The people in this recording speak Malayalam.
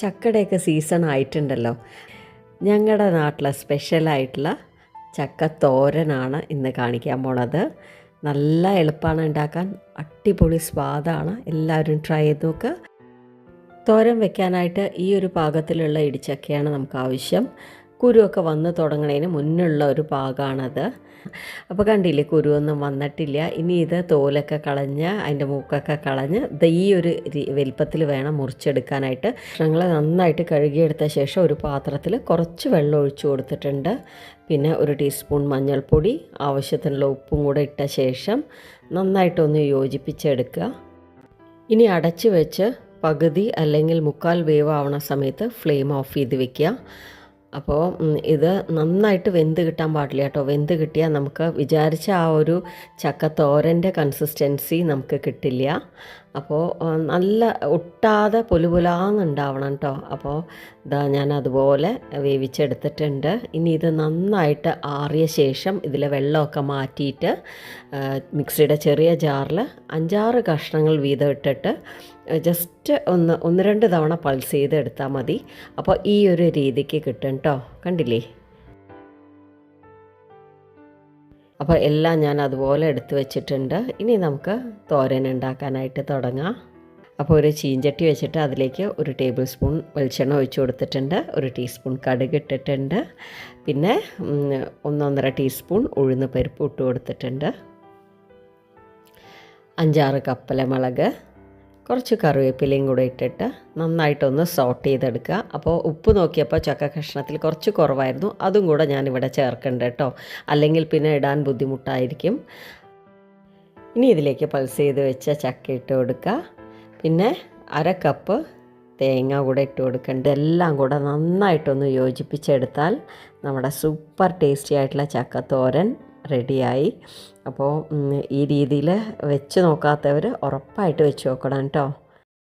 ചക്കയുടെയൊക്കെ സീസൺ ആയിട്ടുണ്ടല്ലോ. ഞങ്ങളുടെ നാട്ടിലെ സ്പെഷ്യലായിട്ടുള്ള ചക്ക തോരനാണ് ഇന്ന് കാണിക്കാൻ പോണത്. നല്ല എളുപ്പമാണ് ഉണ്ടാക്കാൻ, അടിപൊളി സ്വാദാണ്. എല്ലാവരും ട്രൈ ചെയ്ത് നോക്കുക. തോരൻ വെക്കാനായിട്ട് ഈ ഒരു പാകത്തിലുള്ള ഇടിച്ചക്കയാണ് നമുക്ക് ആവശ്യം. കുരുവൊക്കെ വന്ന് തുടങ്ങുന്നതിന് മുന്നുള്ള ഒരു പാകമാണത്. അപ്പോൾ കണ്ടില്ലേ, കുരുവൊന്നും വന്നിട്ടില്ല. ഇനി ഇത് തോലൊക്കെ കളഞ്ഞ് അതിൻ്റെ മൂക്കൊക്കെ കളഞ്ഞ് ഈ ഒരു വലിപ്പത്തിൽ വേണം മുറിച്ചെടുക്കാനായിട്ട്. കഷ്ണങ്ങൾ നന്നായിട്ട് കഴുകിയെടുത്ത ശേഷം ഒരു പാത്രത്തിൽ കുറച്ച് വെള്ളം ഒഴിച്ചു കൊടുത്തിട്ടുണ്ട്. പിന്നെ ഒരു ടീസ്പൂൺ മഞ്ഞൾപ്പൊടി, ആവശ്യത്തിനുള്ള ഉപ്പും കൂടെ ഇട്ട ശേഷം നന്നായിട്ടൊന്ന് യോജിപ്പിച്ചെടുക്കുക. ഇനി അടച്ച് വെച്ച് പകുതി അല്ലെങ്കിൽ മുക്കാൽ വേവ് ആവണ സമയത്ത് ഫ്ലെയിം ഓഫ് ചെയ്ത് വെക്കുക. അപ്പോൾ ഇത് നന്നായിട്ട് വെന്ത് കിട്ടാൻ പാടില്ല കേട്ടോ. വെന്ത് കിട്ടിയാൽ നമുക്ക് വിചാരിച്ച ആ ഒരു ചക്കത്തോരൻ്റെ കൺസിസ്റ്റൻസി നമുക്ക് കിട്ടില്ല. അപ്പോൾ നല്ല ഒട്ടാതെ പൊലുപൊലാന്നുണ്ടാവണം കേട്ടോ. അപ്പോൾ ഇതാ ഞാൻ അതുപോലെ വേവിച്ചെടുത്തിട്ടുണ്ട്. ഇനി ഇത് നന്നായിട്ട് ആറിയ ശേഷം ഇതിലെ വെള്ളമൊക്കെ മാറ്റിയിട്ട് മിക്സിയുടെ ചെറിയ ജാറിൽ 5-6 കഷ്ണങ്ങൾ വീതം ഇട്ടിട്ട് ജസ്റ്റ് ഒന്ന് രണ്ട് തവണ പൾസ് ചെയ്ത് എടുത്താൽ മതി. അപ്പോൾ ഈ ഒരു രീതിക്ക് കിട്ടും കേട്ടോ. കണ്ടില്ലേ? അപ്പോൾ എല്ലാം ഞാൻ അതുപോലെ എടുത്ത് വെച്ചിട്ടുണ്ട്. ഇനി നമുക്ക് തോരൻ ഉണ്ടാക്കാനായിട്ട് തുടങ്ങാം. അപ്പോൾ ഒരു ചീഞ്ചട്ടി വെച്ചിട്ട് അതിലേക്ക് 1 ടേബിൾ സ്പൂൺ വെളിച്ചെണ്ണ ഒഴിച്ച് കൊടുത്തിട്ടുണ്ട്. 1 ടീസ്പൂൺ കടുക് ഇട്ടിട്ടുണ്ട്. പിന്നെ 1-1.5 ടീസ്പൂൺ ഉഴുന്ന് പരിപ്പ് ഇട്ട് കൊടുത്തിട്ടുണ്ട്. 5-6 കപ്പലമുളക്, കുറച്ച് കറിവേപ്പിലയും കൂടെ ഇട്ടിട്ട് നന്നായിട്ടൊന്ന് സോട്ട് ചെയ്തെടുക്കുക. അപ്പോൾ ഉപ്പ് നോക്കിയപ്പോൾ ചക്ക കഷ്ണത്തിൽ കുറച്ച് കുറവായിരുന്നു, അതും കൂടെ ഞാനിവിടെ ചേർക്കണ്ട കേട്ടോ, അല്ലെങ്കിൽ പിന്നെ ഇടാൻ ബുദ്ധിമുട്ടായിരിക്കും. ഇനി ഇതിലേക്ക് പൾസ് ചെയ്ത് വെച്ച ചക്ക ഇട്ട് കൊടുക്കുക. പിന്നെ 1/2 കപ്പ് തേങ്ങ കൂടെ ഇട്ട് കൊടുക്കേണ്ടത്. എല്ലാം കൂടെ നന്നായിട്ടൊന്ന് യോജിപ്പിച്ചെടുത്താൽ നമ്മുടെ സൂപ്പർ ടേസ്റ്റി ആയിട്ടുള്ള ചക്കത്തോരൻ റെഡിയായി. അപ്പോൾ ഈ രീതിയിൽ വെച്ച് നോക്കാത്തവർ ഉറപ്പായിട്ട് വെച്ച് നോക്കണം കേട്ടോ.